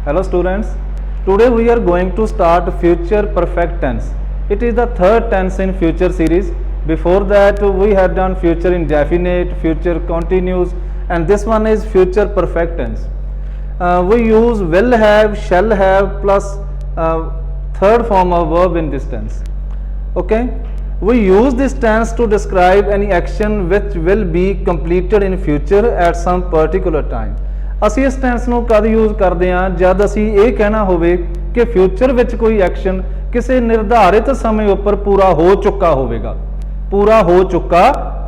Hello students, today we are going to start future perfect tense. It is the third tense in future series. Before that we had done future indefinite, future continuous, and this one is future perfect tense. We use will have, shall have plus third form of verb in this tense. Okay, we use this tense to describe any action which will be completed in future at some particular time. ਅਸੀਂ ਇਸ tens ਨੂੰ ਕਦ use ਕਰਦੇ ਹਾਂ ਜਦ ਅਸੀਂ ਇਹ ਕਹਿਣਾ ਹੋਵੇ ਕਿ ਫਿਊਚਰ ਵਿੱਚ ਕੋਈ ਐਕਸ਼ਨ ਕਿਸੇ ਨਿਰਧਾਰਿਤ ਸਮੇਂ ਉੱਪਰ ਪੂਰਾ ਹੋ ਚੁੱਕਾ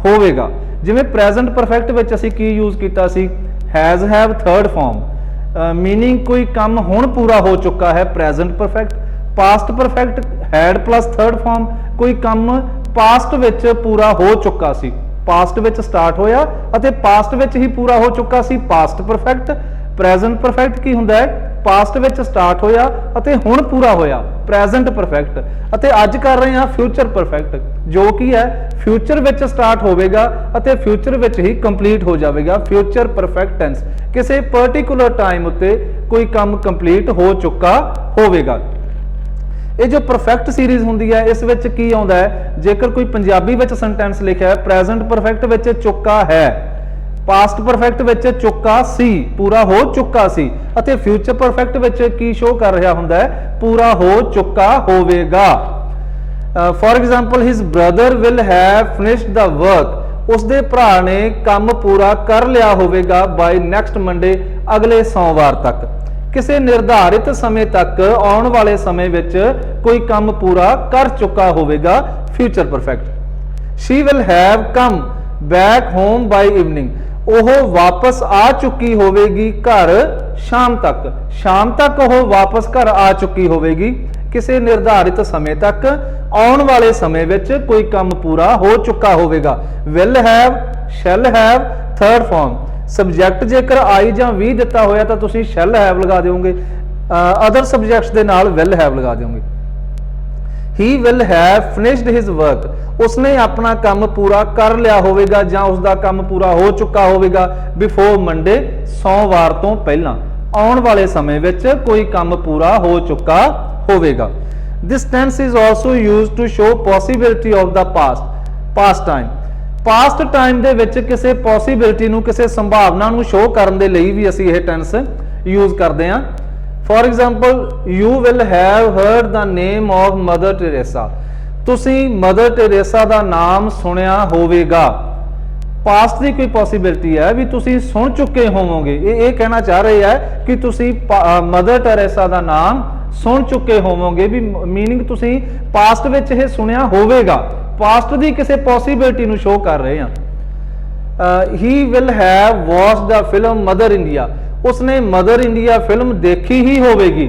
ਹੋਵੇਗਾ ਜਿਵੇਂ ਪ੍ਰੈਜ਼ੈਂਟ ਪਰਫੈਕਟ ਵਿੱਚ ਅਸੀਂ ਕੀ ਯੂਜ਼ ਕੀਤਾ ਸੀ has have third form meaning ਕੋਈ ਕੰਮ ਹੁਣ ਪੂਰਾ ਹੋ ਚੁੱਕਾ ਹੈ present perfect past perfect had plus third form ਕੋਈ ਕੰਮ ਪਾਸਟ ਵਿੱਚ ਪੂਰਾ ਹੋ ਚੁੱਕਾ ਸੀ ਪਾਸਟ ਵਿੱਚ ਸਟਾਰਟ ਹੋਇਆ ਅਤੇ ਪਾਸਟ ਵਿੱਚ ਹੀ ਪੂਰਾ ਹੋ ਚੁੱਕਾ ਸੀ ਪਾਸਟ ਪਰਫੈਕਟ ਪ੍ਰੈਜ਼ੈਂਟ ਪਰਫੈਕਟ ਕੀ ਹੁੰਦਾ ਹੈ ਪਾਸਟ ਵਿੱਚ ਸਟਾਰਟ ਹੋਇਆ ਅਤੇ ਹੁਣ ਪੂਰਾ ਹੋਇਆ ਪ੍ਰੈਜ਼ੈਂਟ ਪਰਫੈਕਟ ਅਤੇ ਅੱਜ ਕਰ ਰਹੇ ਹਾਂ ਫਿਊਚਰ ਪਰਫੈਕਟ ਜੋ ਕੀ ਹੈ ਫਿਊਚਰ ਵਿੱਚ ਸਟਾਰਟ ਹੋਵੇਗਾ ਅਤੇ ਫਿਊਚਰ ਵਿੱਚ ਹੀ ਕੰਪਲੀਟ ਹੋ ਜਾਵੇਗਾ ਫਿਊਚਰ ਪਰਫੈਕਟ ਟੈਂਸ ਕਿਸੇ ਪਾਰਟਿਕੂਲਰ ਟਾਈਮ ਉੱਤੇ ਕੋਈ ਕੰਮ ਕੰਪਲੀਟ ਹੋ ਚੁੱਕਾ ਹੋਵੇਗਾ ਇਹ ਜੋ ਪਰਫੈਕਟ ਸੀਰੀਜ਼ ਹੁੰਦੀ ਹੈ ਇਸ ਵਿੱਚ ਕੀ ਆਉਂਦਾ ਹੈ ਜੇਕਰ ਕੋਈ ਪੰਜਾਬੀ ਵਿੱਚ ਸੈਂਟੈਂਸ ਲਿਖਿਆ ਹੈ ਪ੍ਰੈਜ਼ੈਂਟ ਪਰਫੈਕਟ ਵਿੱਚ ਚੁੱਕਾ ਹੈ ਪਾਸਟ ਪਰਫੈਕਟ ਵਿੱਚ ਚੁੱਕਾ ਸੀ ਪੂਰਾ ਹੋ ਚੁੱਕਾ ਸੀ ਅਤੇ ਫਿਊਚਰ ਪਰਫੈਕਟ ਵਿੱਚ ਕੀ ਸ਼ੋ ਕਰ ਰਿਹਾ ਹੁੰਦਾ ਹੈ ਪੂਰਾ ਹੋ ਚੁੱਕਾ ਹੋਵੇਗਾ for example his brother will have finished the work ਉਸਦੇ ਭਰਾ ਨੇ ਕੰਮ ਪੂਰਾ ਕਰ ਲਿਆ ਹੋਵੇਗਾ ਬਾਈ ਨੈਕਸਟ ਮੰਡੇ ਅਗਲੇ ਸੋਮਵਾਰ ਤੱਕ ਕਿਸੇ ਨਿਰਧਾਰਿਤ ਸਮੇਂ ਤੱਕ ਆਉਣ ਵਾਲੇ ਸਮੇਂ ਵਿੱਚ ਕੋਈ ਕੰਮ ਪੂਰਾ ਕਰ ਚੁੱਕਾ ਹੋਵੇਗਾ future perfect she will have come back home by evening ਉਹ ਵਾਪਸ ਆ ਚੁੱਕੀ ਹੋਵੇਗੀ ਘਰ ਸ਼ਾਮ ਤੱਕ ਉਹ ਵਾਪਸ ਘਰ ਆ ਚੁੱਕੀ ਹੋਵੇਗੀ ਕਿਸੇ ਨਿਰਧਾਰਿਤ ਸਮੇਂ ਤੱਕ ਆਉਣ ਵਾਲੇ ਸਮੇਂ ਵਿੱਚ ਕੋਈ ਕੰਮ ਪੂਰਾ ਹੋ ਚੁੱਕਾ ਹੋਵੇਗਾ will have shall have third farm subject ਜੇਕਰ ਆਈ ਜਾਂ ਵੀ ਦਿੱਤਾ ਹੋਇਆ ਤਾਂ ਤੁਸੀਂ ਸ਼ੈਲ ਹੈਵ ਲਗਾ ਦਿਓਗੇ ਅਦਰ ਸਬਜੈਕਟਸ ਦੇ ਨਾਲ ਵਿਲ ਹੈਵ ਲਗਾ ਦਿਓਗੇ he will have finished his work ਉਸਨੇ ਆਪਣਾ ਕੰਮ ਪੂਰਾ ਕਰ ਲਿਆ ਹੋਵੇਗਾ ਜਾਂ ਉਸਦਾ ਕੰਮ ਪੂਰਾ ਹੋ ਚੁੱਕਾ ਹੋਵੇਗਾ ਬਿਫੋਰ ਮੰਡੇ ਸੋਮਵਾਰ ਤੋਂ ਪਹਿਲਾਂ ਆਉਣ ਵਾਲੇ ਸਮੇਂ ਵਿੱਚ ਕੋਈ ਕੰਮ ਪੂਰਾ ਹੋ ਚੁੱਕਾ ਹੋਵੇਗਾ this tense is also used to show possibility of the past time past time ਦੇ ਵਿੱਚ ਕਿਸੇ ਪੋਸੀਬਿਲਿਟੀ ਨੂੰ ਕਿਸੇ ਸੰਭਾਵਨਾ ਨੂੰ ਸ਼ੋ ਕਰਨ ਦੇ ਲਈ ਵੀ ਅਸੀਂ ਇਹ ਟੈਂਸ ਯੂਜ਼ ਕਰਦੇ ਹਾਂ for example you will have heard the name of mother Teresa ਤੁਸੀਂ ਮਦਰ ਟੈਰੇਸਾ ਦਾ ਨਾਮ ਸੁਣਿਆ ਹੋਵੇਗਾ ਪਾਸਟ ਦੀ ਕੋਈ ਪੋਸੀਬਿਲਿਟੀ ਹੈ ਵੀ ਤੁਸੀਂ ਸੁਣ ਚੁੱਕੇ ਹੋਵੋਗੇ ਇਹ ਕਹਿਣਾ ਚਾਹ ਰਹੇ ਹੈ ਕਿ ਤੁਸੀਂ ਮਦਰ ਟੈਰੇਸਾ ਦਾ ਨਾਮ ਸੁਣ ਚੁੱਕੇ ਹੋਵੋਗੇ ਵੀ ਮੀਨਿੰਗ ਤੁਸੀਂ ਪਾਸਟ ਵਿੱਚ ਇਹ ਸੁਣਿਆ ਹੋਵੇਗਾ ਪਾਸਟ ਦੀ ਕਿਸੇ ਪੋਸੀਬਿਲਿਟੀ ਨੂੰ ਸ਼ੋ ਕਰ ਰਹੇ ਹਾਂ he will have watched the film mother India ਉਸਨੇ ਮਦਰ ਇੰਡੀਆ ਫਿਲਮ ਦੇਖੀ ਹੀ ਹੋਵੇਗੀ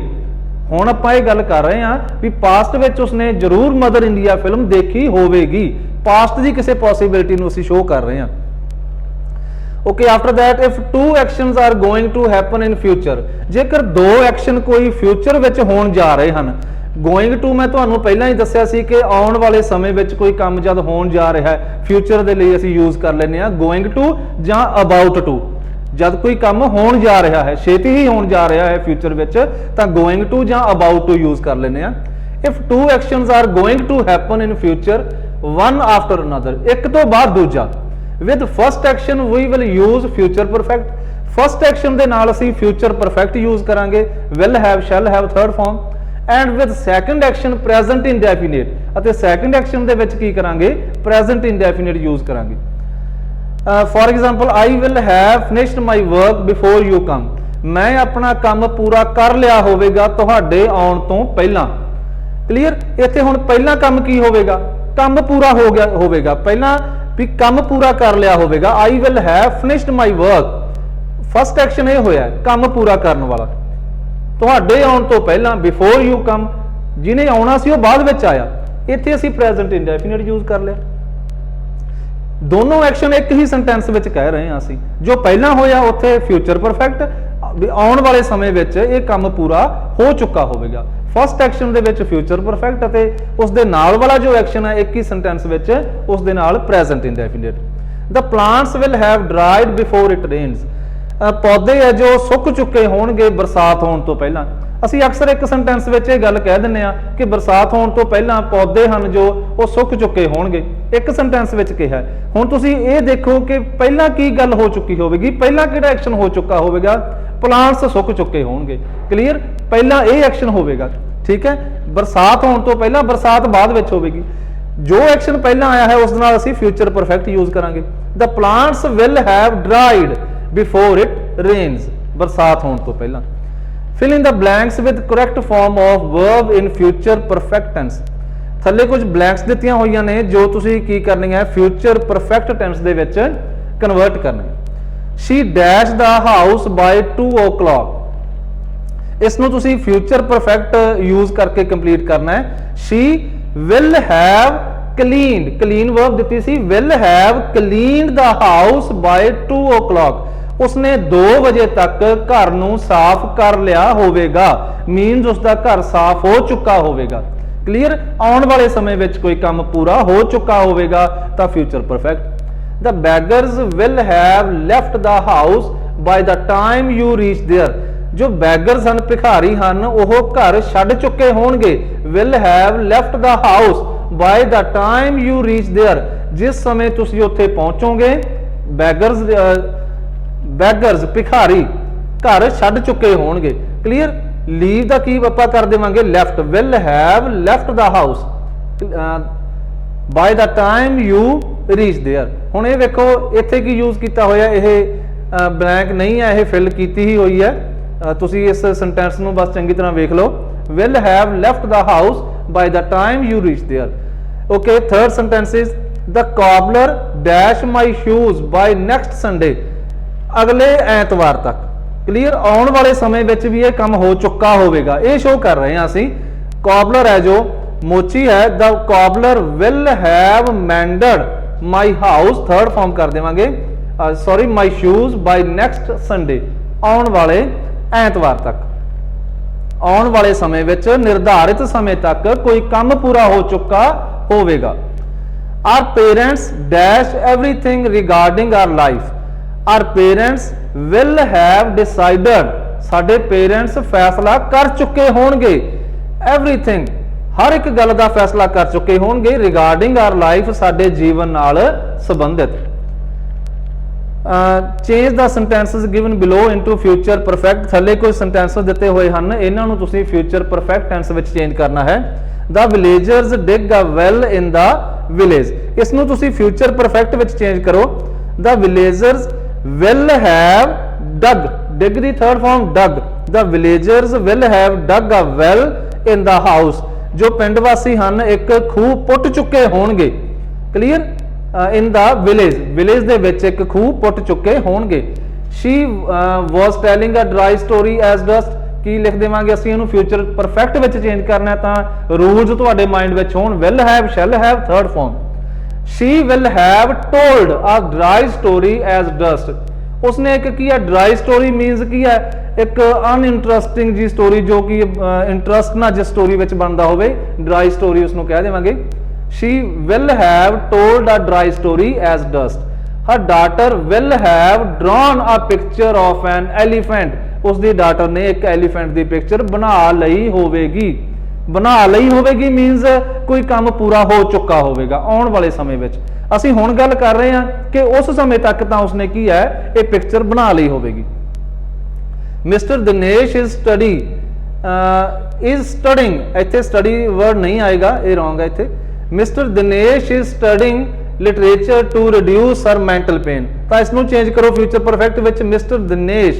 ਹੁਣ ਆਪਾਂ ਇਹ ਗੱਲ ਕਰ ਰਹੇ ਹਾਂ ਵੀ ਪਾਸਟ ਵਿੱਚ ਉਸਨੇ ਜ਼ਰੂਰ ਮਦਰ ਇੰਡੀਆ ਫਿਲਮ ਦੇਖੀ ਹੋਵੇਗੀ ਪਾਸਟ ਦੀ ਕਿਸੇ ਪੋਸੀਬਿਲਿਟੀ ਨੂੰ ਅਸੀਂ ਸ਼ੋ ਕਰ ਰਹੇ ਹਾਂ okay after that if two actions are going to happen in future ਜੇਕਰ ਦੋ ਐਕਸ਼ਨ ਕੋਈ ਫਿਊਚਰ ਵਿੱਚ ਹੋਣ ਜਾ ਰਹੇ ਹਨ ਗੋਇੰਗ ਟੂ ਮੈਂ ਤੁਹਾਨੂੰ ਪਹਿਲਾਂ ਹੀ ਦੱਸਿਆ ਸੀ ਕਿ ਆਉਣ ਵਾਲੇ ਸਮੇਂ ਵਿੱਚ ਕੋਈ ਕੰਮ ਜਦ ਹੋਣ ਜਾ ਰਿਹਾ ਹੈ ਫਿਊਚਰ ਦੇ ਲਈ ਅਸੀਂ ਯੂਜ਼ ਕਰ ਲੈਂਦੇ ਹਾਂ ਗੋਇੰਗ ਟੂ ਜਾਂ ਅਬਾਊਟ ਟੂ ਜਦ ਕੋਈ ਕੰਮ ਹੋਣ ਜਾ ਰਿਹਾ ਹੈ ਛੇਤੀ ਹੀ ਹੋਣ ਜਾ ਰਿਹਾ ਹੈ ਫਿਊਚਰ ਵਿੱਚ ਤਾਂ ਗੋਇੰਗ ਟੂ ਜਾਂ ਅਬਾਊਟ ਟੂ ਯੂਜ਼ ਕਰ ਲੈਂਦੇ ਹਾਂ if two actions are going to happen in future one after another ਇੱਕ ਤੋਂ ਬਾਅਦ ਦੂਜਾ with first action we will use future perfect first action ਦੇ ਨਾਲ ਅਸੀਂ ਫਿਊਚਰ ਪਰਫੈਕਟ ਯੂਜ਼ ਕਰਾਂਗੇ will have shall have third form and with second action present indefinite ਅਤੇ second action ਦੇ ਵਿੱਚ ਕੀ ਕਰਾਂਗੇ ਪ੍ਰੈਜ਼ੈਂਟ ਇੰਡੈਫੀਨਿਟ ਯੂਜ਼ ਕਰਾਂਗੇ for example I will have finished my work before you come ਮੈਂ ਆਪਣਾ ਕੰਮ ਪੂਰਾ ਕਰ ਲਿਆ ਹੋਵੇਗਾ ਤੁਹਾਡੇ ਆਉਣ ਤੋਂ ਪਹਿਲਾਂ ਕਲੀਅਰ ਇੱਥੇ ਹੁਣ ਪਹਿਲਾਂ ਕੰਮ ਕੀ ਹੋਵੇਗਾ ਕੰਮ ਪੂਰਾ ਹੋ ਗਿਆ ਹੋਵੇਗਾ ਪਹਿਲਾਂ ਵੀ ਕੰਮ ਪੂਰਾ ਕਰ ਲਿਆ ਹੋਵੇਗਾ ਆਈ will have finished my work first action ਇਹ ਹੋਇਆ ਕੰਮ ਪੂਰਾ ਕਰਨ ਵਾਲਾ ਤੁਹਾਡੇ ਆਉਣ ਤੋਂ ਪਹਿਲਾਂ ਬਿਫੋਰ ਯੂ ਕਮ ਜਿਹਨੇ ਆਉਣਾ ਸੀ ਉਹ ਬਾਅਦ ਵਿੱਚ ਆਇਆ ਇੱਥੇ ਅਸੀਂ ਪ੍ਰੈਜ਼ੈਂਟ ਇੰਡੈਫੀਨਿਟ ਯੂਜ਼ ਕਰ ਲਿਆ ਦੋਨੋਂ ਐਕਸ਼ਨ ਇੱਕ ਹੀ ਸੈਂਟੈਂਸ ਵਿੱਚ ਕਹਿ ਰਹੇ ਹਾਂ ਅਸੀਂ ਜੋ ਪਹਿਲਾਂ ਹੋਇਆ ਉੱਥੇ ਫਿਊਚਰ ਪਰਫੈਕਟ ਆਉਣ ਵਾਲੇ ਸਮੇਂ ਵਿੱਚ ਇਹ ਕੰਮ ਪੂਰਾ ਹੋ ਚੁੱਕਾ ਹੋਵੇਗਾ ਫਸਟ ਐਕਸ਼ਨ ਦੇ ਵਿੱਚ ਫਿਊਚਰ ਪਰਫੈਕਟ ਅਤੇ ਉਸ ਦੇ ਨਾਲ ਵਾਲਾ ਜੋ ਐਕਸ਼ਨ ਹੈ ਇੱਕ ਹੀ ਸੈਂਟੈਂਸ ਵਿੱਚ ਉਸ ਦੇ ਨਾਲ present indefinite the plants will have dried before it rains पौधे है जो सुक चुके होणगे बरसात होने तो पहला। ਅਸੀਂ अक्सर एक सेंटेंस ਵਿੱਚ ਇਹ ਗੱਲ ਕਹਿ ਦਿੰਦੇ ਆ कि बरसात होने तो पहला पौधे ਹਨ जो ਉਹ ਸੁੱਕ ਚੁੱਕੇ ਹੋਣਗੇ, ਇੱਕ ਸੈਂਟੈਂਸ ਵਿੱਚ ਕਿਹਾ। ਹੁਣ ਤੁਸੀਂ ਇਹ ਦੇਖੋ ਕਿ ਪਹਿਲਾਂ ਕੀ ਗੱਲ ਹੋ ਚੁੱਕੀ ਹੋਵੇਗੀ, ਪਹਿਲਾਂ ਕਿਹੜਾ ਐਕਸ਼ਨ ਹੋ ਚੁੱਕਾ ਹੋਵੇਗਾ, ਪਲਾਂਟਸ ਸੁੱਕ ਚੁੱਕੇ ਹੋਣਗੇ। ਕਲੀਅਰ, ਪਹਿਲਾਂ ਇਹ ਐਕਸ਼ਨ ਹੋਵੇਗਾ, ਠੀਕ ਹੈ। ਬਰਸਾਤ ਹੋਣ ਤੋਂ ਪਹਿਲਾਂ ਬਰਸਾਤ ਬਾਅਦ ਵਿੱਚ ਹੋਵੇਗੀ। ਜੋ ਐਕਸ਼ਨ ਪਹਿਲਾਂ ਆਇਆ ਹੈ ਉਸ ਨਾਲ ਅਸੀਂ ਫਿਊਚਰ ਪਰਫੈਕਟ ਯੂਜ਼ ਕਰਾਂਗੇ। The plants will have dried before it rains, ਬਰਸਾਤ ਹੋਣ ਤੋਂ ਪਹਿਲਾਂ। fill in the blanks with correct form of verb in future perfect tense। ਥੱਲੇ ਕੁਝ ਬਲੈਂਕਸ ਦਿੱਤੀਆਂ ਹੋਈਆਂ ਨੇ ਜੋ ਤੁਸੀਂ ਕੀ ਕਰਨੀ ਹੈ, ਫਿਊਚਰ ਪਰਫੈਕਟ ਟੈਂਸ ਦੇ ਵਿੱਚ ਕਨਵਰਟ ਕਰਨਾ ਹੈ। she dashed the house by 2 o'clock, ਇਸ ਨੂੰ ਤੁਸੀਂ ਫਿਊਚਰ ਪਰਫੈਕਟ ਯੂਜ਼ ਕਰਕੇ ਕੰਪਲੀਟ ਕਰਨਾ ਹੈ। she will have cleaned, clean verb ਦਿੱਤੀ ਸੀ, will have cleaned the house by 2 o'clock, उसने 2 ਵਜੇ ਤੱਕ ਘਰ ਨੂੰ ਸਾਫ਼ ਕਰ ਲਿਆ ਹੋਵੇਗਾ, ਮੀਨਸ ਉਸਦਾ ਘਰ ਸਾਫ਼ ਹੋ ਚੁੱਕਾ ਹੋਵੇਗਾ। ਕਲੀਅਰ, ਆਉਣ ਵਾਲੇ ਸਮੇਂ ਵਿੱਚ ਕੋਈ ਕੰਮ ਪੂਰਾ ਹੋ ਚੁੱਕਾ ਹੋਵੇਗਾ ਤਾਂ future perfect. The beggars will have left the house by the time you reach there, ਜੋ ਬੈਗਰਸ ਹਨ, ਭਿਖਾਰੀ ਹਨ, ਉਹ ਘਰ ਛੱਡ ਚੁੱਕੇ ਹੋਣਗੇ। Will have left the house by the time you reach there, ਜਿਸ ਸਮੇਂ ਤੁਸੀਂ ਉੱਥੇ ਪਹੁੰਚੋਗੇ। ਬੈਗਰਸ ਭਿਖਾਰੀ ਘਰ ਛੱਡ ਚੁੱਕੇ ਹੋਣਗੇ। ਕਲੀਅਰ, ਲੀਵ ਦਾ ਕੀ ਆਪਾਂ ਕਰ ਦੇਵਾਂਗੇ, left. Will have left the house by the time you reach there. ਹੁਣ ਇਹ ਵੇਖੋ ਇੱਥੇ ਕੀ ਯੂਜ਼ ਕੀਤਾ ਹੋਇਆ, ਇਹ ਬਲੈਂਕ ਨਹੀਂ ਹੈ, ਇਹ ਫਿਲ ਕੀਤੀ ਹੀ ਹੋਈ ਹੈ। ਤੁਸੀਂ ਇਸ ਸੈਂਟੈਂਸ ਨੂੰ ਬਸ ਚੰਗੀ ਤਰ੍ਹਾਂ ਵੇਖ ਲਓ। Will have left the house by the time you reach there. Okay, third sentence is the cobbler dash my shoes by next Sunday, ਅਗਲੇ ਐਤਵਾਰ ਤੱਕ। ਕਲੀਅਰ, ਆਉਣ ਵਾਲੇ ਸਮੇਂ ਵਿੱਚ ਵੀ ਇਹ ਕੰਮ ਹੋ ਚੁੱਕਾ ਹੋਵੇਗਾ, ਇਹ ਸ਼ੋ ਕਰ ਰਹੇ ਹਾਂ ਅਸੀਂ। ਕਾਬਲਰ ਹੈ ਜੋ ਮੋਚੀ ਹੈ, the cobbler will have mended my house, third form ਕਰ ਦੇਵਾਂਗੇ, sorry my shoes by next Sunday, ਆਉਣ ਵਾਲੇ ਐਤਵਾਰ ਤੱਕ। ਆਉਣ ਵਾਲੇ ਸਮੇਂ ਵਿੱਚ ਨਿਰਧਾਰਿਤ ਸਮੇਂ ਤੱਕ ਕੋਈ ਕੰਮ ਪੂਰਾ ਹੋ ਚੁੱਕਾ ਹੋਵੇਗਾ। Our parents dash everything regarding our life, our parents will have decided, ਸਾਡੇ ਪੇਰੈਂਟਸ ਫੈਸਲਾ ਕਰ ਚੁੱਕੇ ਹੋਣਗੇ। everything, ਹਰ ਇੱਕ ਗੱਲ ਦਾ ਫੈਸਲਾ ਕਰ ਚੁੱਕੇ ਹੋਣਗੇ। regarding our life, ਸਾਡੇ ਜੀਵਨ ਨਾਲ ਸੰਬੰਧਿਤ। change the sentences given below into future perfect, ਥੱਲੇ ਕੁਝ sentences ਦਿੱਤੇ ਹੋਏ ਹਨ, ਇਹਨਾਂ ਨੂੰ ਤੁਸੀਂ future perfect tense ਵਿੱਚ ਚੇਂਜ ਕਰਨਾ ਹੈ। the villagers dig a well in the village, ਇਸ ਨੂੰ ਤੁਸੀਂ future perfect ਵਿੱਚ ਚੇਂਜ ਕਰੋ। the villagers will have dug, dig the third form dug, the villagers will have dug a well in the house, ਜੋ ਪਿੰਡ ਵਾਸੀ ਹਨ ਇੱਕ ਖੂਹ ਪੁੱਟ ਚੁੱਕੇ ਹੋਣਗੇ। Clear, in the village, village ਦੇ ਵਿੱਚ ਇੱਕ ਖੂਹ ਪੁੱਟ ਚੁੱਕੇ ਹੋਣਗੇ। she was telling a dry story as dust, ਕੀ ਲਿਖ ਦੇਵਾਂਗੇ ਅਸੀਂ ਇਹਨੂੰ ਫਿਊਚਰ ਪਰਫੈਕਟ ਵਿੱਚ ਚੇਂਜ ਕਰਨਾ ਤਾਂ ਰੂਲਸ ਤੁਹਾਡੇ ਮਾਈਂਡ ਵਿੱਚ ਹੋਣ। will have, shall have, third form। she will have told a dry story as dust, ਉਸਨੇ ਇੱਕ ਕੀ ਹੈ, ਡਰਾਈ ਸਟੋਰੀ ਮੀਨਸ ਕੀ ਹੈ, ਇੱਕ ਅਨਇੰਟਰਸਟਿੰਗ ਜੀ ਸਟੋਰੀ ਜੋ ਕਿ ਇੰਟਰਸਟ ਨਾ ਜਿਸ ਸਟੋਰੀ ਵਿੱਚ ਬਣਦਾ ਹੋਵੇ, ਡਰਾਈ ਸਟੋਰੀ ਉਸਨੂੰ ਕਹਿ ਦੇਵਾਂਗੇ। she will have told a dry story as dust। her daughter will have drawn a picture of an elephant, ਉਸਦੀ ਡਾਟਰ ਨੇ ਇੱਕ ਐਲੀਫੈਂਟ ਦੀ ਪਿਕਚਰ ਬਣਾ ਲਈ ਹੋਵੇਗੀ। ਬਣਾ ਲਈ ਹੋਵੇਗੀ ਮੀਨਸ ਕੋਈ ਕੰਮ ਪੂਰਾ ਹੋ ਚੁੱਕਾ ਹੋਵੇਗਾ ਆਉਣ ਵਾਲੇ ਸਮੇਂ ਵਿੱਚ। ਅਸੀਂ ਹੁਣ ਗੱਲ ਕਰ ਰਹੇ ਹਾਂ ਕਿ ਉਸ ਸਮੇਂ ਤੱਕ ਤਾਂ ਉਸਨੇ ਕੀ ਹੈ, ਇਹ ਪਿਕਚਰ ਬਣਾ ਲਈ ਹੋਵੇਗੀ। ਮਿਸਟਰ ਦਿਨੇਸ਼ ਇਜ਼ ਸਟੱਡਿੰਗ, ਇੱਥੇ ਸਟੱਡੀ ਵਰਡ ਨਹੀਂ ਆਏਗਾ, ਇਹ ਰੋਂਗ ਹੈ ਇੱਥੇ। Mister Dinesh is studying literature to reduce her mental pain, ਤਾਂ ਇਸ ਨੂੰ ਚੇਂਜ ਕਰੋ ਫਿਊਚਰ ਪਰਫੈਕਟ ਵਿੱਚ। Mister Dinesh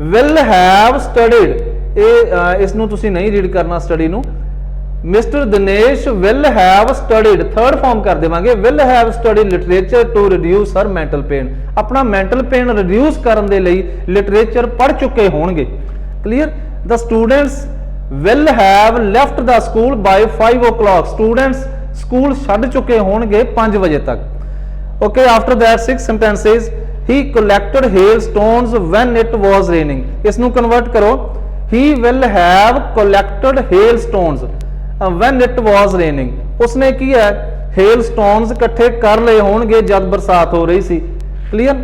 will have studied, ਇਹ ਇਸ ਨੂੰ ਤੁਸੀਂ ਨਹੀਂ ਰੀਡ ਕਰਨਾ ਸਟੱਡੀ ਨੂੰ। Mister Dinesh will have studied, third form ਕਰ ਦੇਵਾਂਗੇ, will have studied literature to reduce her mental pain, ਆਪਣਾ ਮੈਂਟਲ ਪੇਨ ਰਿਡਿਊਸ ਕਰਨ ਦੇ ਲਈ ਲਿਟਰੇਚਰ ਪੜ੍ਹ ਚੁੱਕੇ ਹੋਣਗੇ। Clear, the students will have left the school by 5 o'clock, students school ਛੱਡ ਚੁੱਕੇ ਹੋਣਗੇ 5 ਵਜੇ ਤੱਕ। Okay, after that 6 sentences, he collected hailstones when it was raining, ਇਸ ਨੂੰ ਕਨਵਰਟ ਕਰੋ। he will have collected hailstones when it was raining, ਉਸਨੇ ਕੀ ਹੈ, hailstones ਇਕੱਠੇ ਕਰ ਲਏ ਹੋਣਗੇ ਜਦ ਬਰਸਾਤ ਹੋ ਰਹੀ ਸੀ। Clear,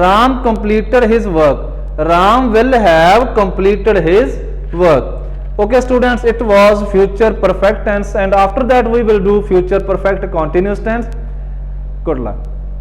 Ram completed his work. Ram will have completed his work. Okay students, it was future perfect tense, and after that we will do future perfect continuous tense. Good luck.